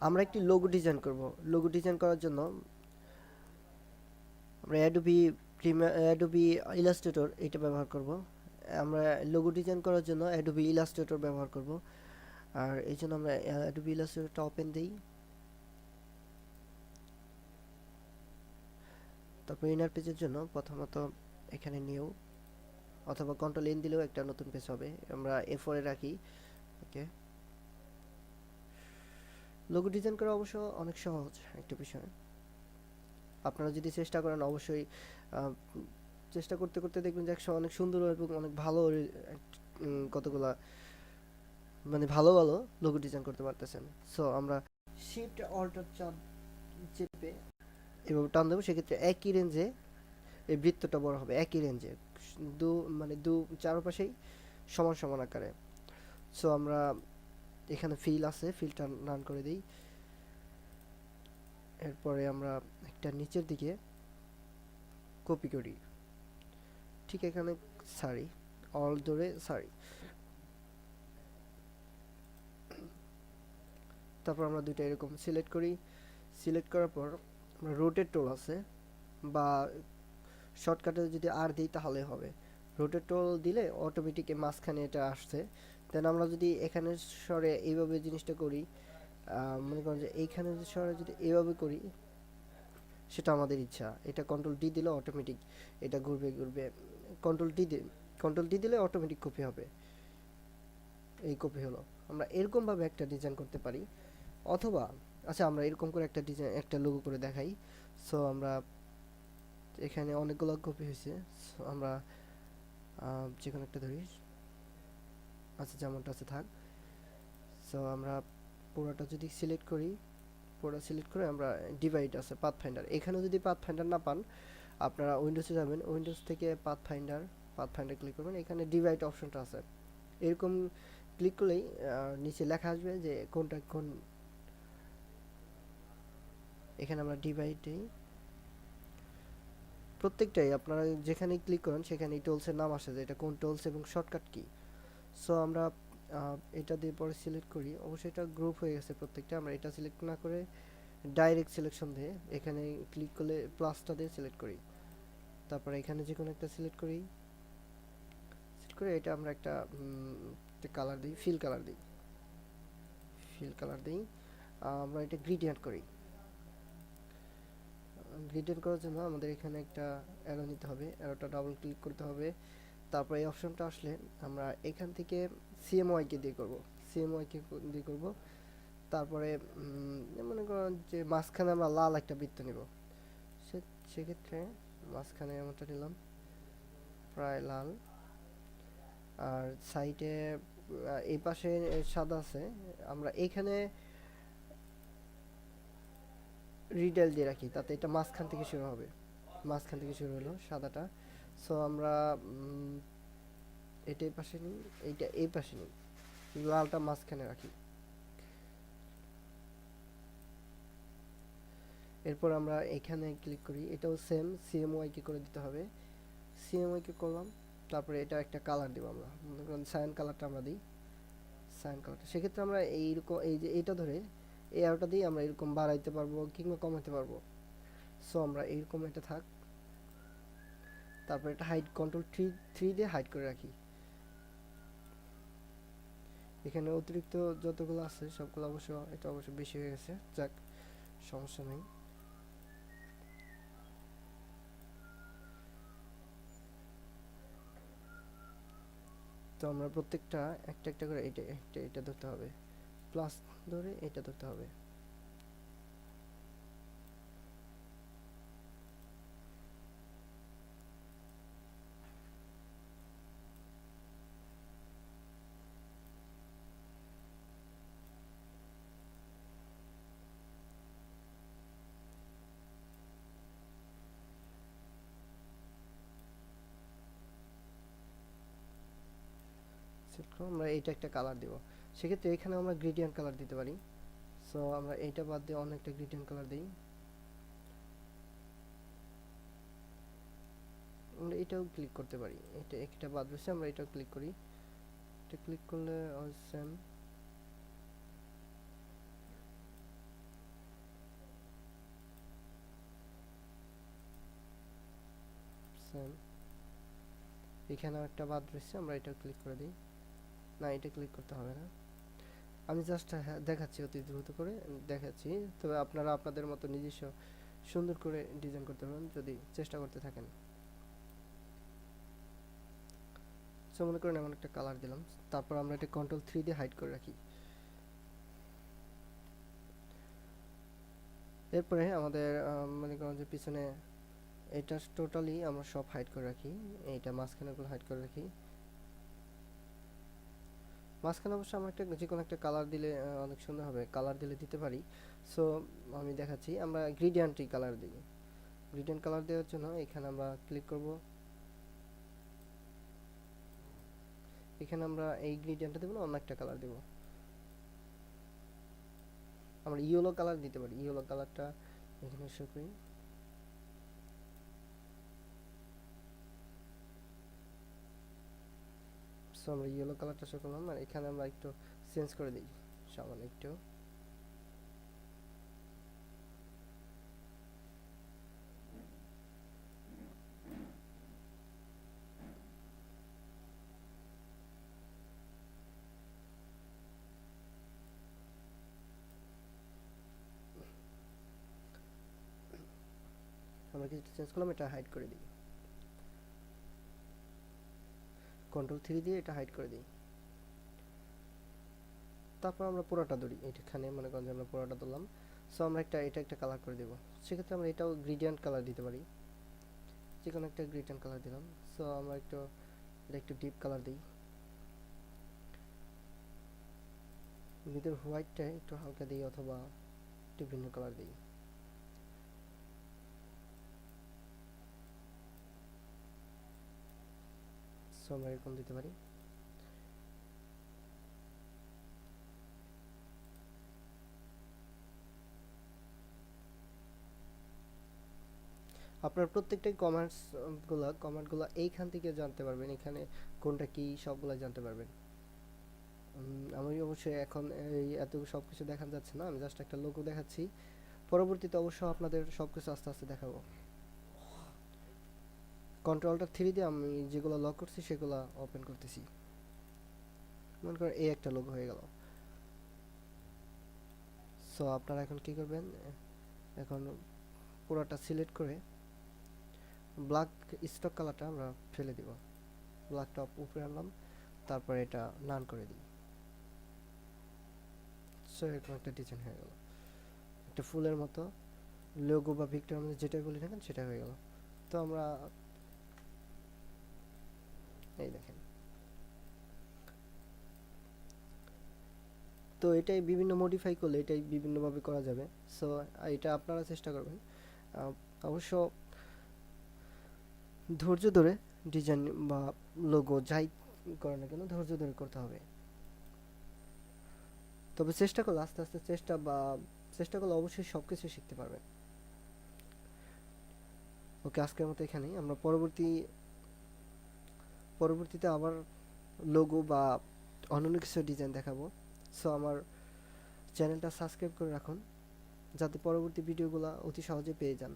আমরা একটি logo design করব। লোগো ডিজাইন করার জন্য আমরা অ্যাডোবি ইলাস্ট্রেটর এটা ব্যবহার করব। আমরা লোগো ডিজাইন করার জন্য অ্যাডোবি ইলাস্ট্রেটর ব্যবহার করব। আর এই জন্য আমরা অ্যাডোবি ইলাস্ট্রেটরটা ওপেন দিই। তারপর ইনার পেজের জন্য প্রথমত এখানে নিউ অথবা কন্ট্রোল এন দিলেও একটা নতুন পেজ হবে। আমরা A4 এ রাখি। ওকে, লোগো ডিজাইন করা অবশ্য অনেক সহজ একটা বিষয়। আপনারা যদি চেষ্টা করেন অবশ্যই চেষ্টা করতে করতে দেখবেন যে একসময় অনেক সুন্দর এবং অনেক ভালো কতগুলা মানে ভালো ভালো লোগো ডিজাইন করতে পারতেছেন। সো আমরা শিফট অল্টার চাপ চেপে এভাবে টান দেবো, সেক্ষেত্রে একই রেঞ্জে এই বৃত্তটা বড় হবে, একই রেঞ্জে দু মানে দু চারপাশেই সমান সমান আকারে। সো আমরা এখানে ফিল আছে, ফিলটা রান করে দিই। এরপরে আমরা একটা নিচের দিকে কপি করি, ঠিক এখানে সারি অল ধরে সারি। তারপর আমরা দুইটা এরকম সিলেক্ট করি। সিলেক্ট করার পর আমরা রোটেট টুল আছে বা শর্টকাটে যদি আর দিই তাহলে হবে। রোটেট টুল দিলে অটোমেটিক মাঝখানে এটা আসছে। দেন আমরা যদি এখানে সরে এইভাবে জিনিসটা করি, মনে করেন যে এইখানে সরে যদি এইভাবে করি, সেটা আমাদের ইচ্ছা। এটা কন্ট্রোল ডি দিলে অটোমেটিক এটা ঘুরবে ঘুরবে। কন্ট্রোল ডি দিলে অটোমেটিক কপি হবে। এই কপি হলো। আমরা এরকম ভাবে একটা ডিজাইন করতে পারি। অথবা আচ্ছা, আমরা এরকম করে একটা ডিজাইন একটা লোগো করে দেখাই। সো আমরা এখানে অনেকগুলো কপি হয়েছে। সো আমরা যে কোনো একটা ধরি, আচ্ছা যেমনটা আছে থাক। সো আমরা পুরোটা যদি সিলেক্ট করি, পুরো সিলেক্ট করে আমরা ডিভাইড আছে পাথ ফাইন্ডার, এখানেও যদি পাথ ফাইন্ডার না পান আপনারা উইন্ডোজে যাবেন, উইন্ডোজ থেকে পাথ ফাইন্ডার ক্লিক করবেন, এখানে ডিভাইড অপশনটা আছে। এরকম ক্লিক করলেই নিচে লেখা আসবে যে কোনটা কোন। এখানে আমরা ডিভাইড দিই, প্রত্যেকটাই আপনারা যেখানে ক্লিক করেন সেখানে টুলসের নাম আসে যে এটা কোন টুলস এবং শর্টকাট কি। সো আমরা এটা দিয়ে পরে সিলেক্ট করি, অবশ্যই এটা গ্রুপ হয়ে গেছে প্রত্যেকটা। আমরা এটা সিলেক্ট না করে ডাইরেক্ট সিলেকশন দিয়ে এখানে ক্লিক করলে প্লাসটা দিয়ে সিলেক্ট করি। তারপরে এখানে যে কোনো একটা সিলেক্ট করি, সিলেক্ট করে এটা আমরা একটা কালার দিই, ফিল কালার দিই, আমরা এটা গ্রেডিয়েন্ট করি। গ্রেডিয়েন্ট করার জন্য আমাদের এখানে একটা অ্যারো নিতে হবে, অ্যারোটা ডাবল ক্লিক করতে হবে। তারপর এই অপশনটা আসলে আমরা এখান থেকে সিএমওয়াই কে দিয়ে করব, সিএমওয়াই কে দিয়ে করব। তারপরে মনে করেন যে মাঝখানে আমরা লাল একটা বৃত্ত নিব, সেক্ষেত্রে মাঝখানে এমনটা নিলাম প্রায় লাল। আর সাইডে এই পাশে সাদা আছে, আমরা এখানে রিডেল দিয়ে রাখি, তাতে এটা মাঝখান থেকে শুরু হবে, মাঝখান থেকে শুরু হলো সাদাটা। সো আমরা এটা এই পাশে নিই, এইটা এই পাশে নিই, লালটা মাঝখানে রাখি। এরপর আমরা এখানে ক্লিক করি, এটাও সেম সিএমওয়াই কে করে দিতে হবে, সিএমওয়াই কে করলাম। তারপরে এটা একটা কালার দিব, আমরা মনে করেন সায়ান কালারটা আমরা দিই, সায়ান কালারটা। সেক্ষেত্রে আমরা এইরকম এই যে এইটা ধরে এই আরোটা দিয়ে আমরা এরকম বাড়াইতে পারবো কিংবা কমাতে পারবো। সো আমরা এইরকম এটা থাক। তারপর এটা হাইড কন্ট্রোল থ্রি দিয়ে হাইড করে রাখি। এখানে অতিরিক্ত যতগুলো আছে সবগুলো অবশ্য এটা অবশ্য বেশি হয়ে গেছে, যাক সমস্যা নেই। তো আমরা প্রত্যেকটা একটা একটা করে এটা এটা এটা ধরতে হবে, প্লাস ধরে এটা ধরতে হবে। আমরা এইটা একটা কালার দিব, সেক্ষেত্রে এখানে আমরা গ্রেডিয়েন্ট কালার দিতে পারি। সো আমরা এইটা বাদ দিয়ে অন্য একটা গ্রেডিয়েন্ট কালার দিই। আমরা এটাও ক্লিক করতে পারি, এটা একটা বাদ দিয়েছে, আমরা এটাও ক্লিক করি। এটা ক্লিক করলে সেম। এখানেও একটা বাদ রয়েছে, আমরা এটা ক্লিক করে দিই। না, এটা ক্লিক করতে হবে না, আমি জাস্ট দেখাচ্ছি, অতি দ্রুত করে দেখাচ্ছি। তবে আপনারা আপনাদের মতো নিজস্ব সুন্দর করে ডিজাইন করতে পারেন যদি চেষ্টা করতে থাকেন। সো মনে করেন এমন একটা কালার দিলাম, তারপর আমরা এটা Ctrl+3 দিয়ে হাইড করে রাখি। এরপরে আমাদের মনে করেন যে পিছনে এটা টোটালি আমরা সব হাইড করে রাখি, এইটা মাঝখানেগুলো হাইড করে রাখি। মাঝখানে অবশ্য আমরা একটা যে কোনো একটা কালার দিলে অনেক সুন্দর হবে, কালার দিলে দিতে পারি। সো আমি দেখাচ্ছি, আমরা গ্রেডিয়েন্টই কালার দিই। গ্রেডিয়েন্ট কালার দেওয়ার জন্য এখানে আমরা ক্লিক করব, এখানে আমরা এই গ্রেডিয়েন্টটা দেবো না, অন্য একটা কালার দেব। আমরা ইয়েলো কালার দিতে পারি, ইয়েলো কালারটা এখানে শো করি। সো আমরা ইয়েলো কালারটা শো করলাম, আর এখানে আমরা একটু চেঞ্জ করে দিই সামান্য একটু। আমরা কিছুটা চেঞ্জ করলাম, এটা হাইড করে দিই। Ctrl+3 দিয়ে এটা হাইড করে দিই। তারপর আমরা পুরোটা ধরি, এখানে মনে করেন যে আমরা পুরোটা ধরলাম। সো আমরা এটা একটা কালার করে দেব। সেক্ষেত্রে আমরা এটাও গ্রেডিয়েন্ট কালার দিতে পারি, যে কোনো একটা গ্রেডিয়েন্ট কালার দিলাম। সো আমরা এটা একটু ডিপ কালার দিই, ভিতর হোয়াইটটা একটু হালকা দিই অথবা একটু ভিন্ন কালার দিই। সো আমরা এরকম দিতে পারি। আপনার প্রত্যেকটা কমেন্টগুলো এইখান থেকে জানতে পারবেন, এখানে কোনটা কি সবগুলো জানতে পারবেন। আমি অবশ্যই এখন এই এত সব কিছু দেখানো যাচ্ছে না, আমি জাস্ট একটা লোগো দেখাচ্ছি। পরবর্তীতে অবশ্য আপনাদের সব কিছু আস্তে আস্তে দেখাবো। Ctrl+3 দিয়ে আমি যেগুলো লক করছি সেগুলো ওপেন করতেছি। মনে করেন এই একটা লোগো হয়ে গেল। সো আপনারা এখন কি করবেন, এখন পুরোটা সিলেক্ট করে ব্ল্যাক স্টক কালারটা আমরা ফেলে দিব, ব্ল্যাকটা উপরে আনলাম, তারপর এটা নান করে দিই। সো এরকম একটা ডিজাইন হয়ে গেল, একটা ফুলের মতো লোগো বা ভিক্টর আমরা যেটাই বলি না কেন সেটা হয়ে গেল। তো আমরা এই দেখেন, তো এটাই বিভিন্ন মডিফাই করলে এটাই বিভিন্নভাবে করা যাবে। সো এটা আপনারা চেষ্টা করবেন, অবশ্য ধৈর্য ধরে ডিজাইন বা লোগো যাই করে না কেন ধৈর্য ধরে করতে হবে। তবে চেষ্টা করলে আস্তে আস্তে চেষ্টা করলে অবশ্যই সব কিছু শিখতে পারবেন। ওকে, আজকের মতো এখানেই, আমরা পরবর্তীতে আবার লোগো বা অন্যান্য কিছু ডিজাইন দেখাবো। সো আমার চ্যানেলটা সাবস্ক্রাইব করে রাখুন যাতে পরবর্তী ভিডিওগুলো অতি সহজে পেয়ে যান।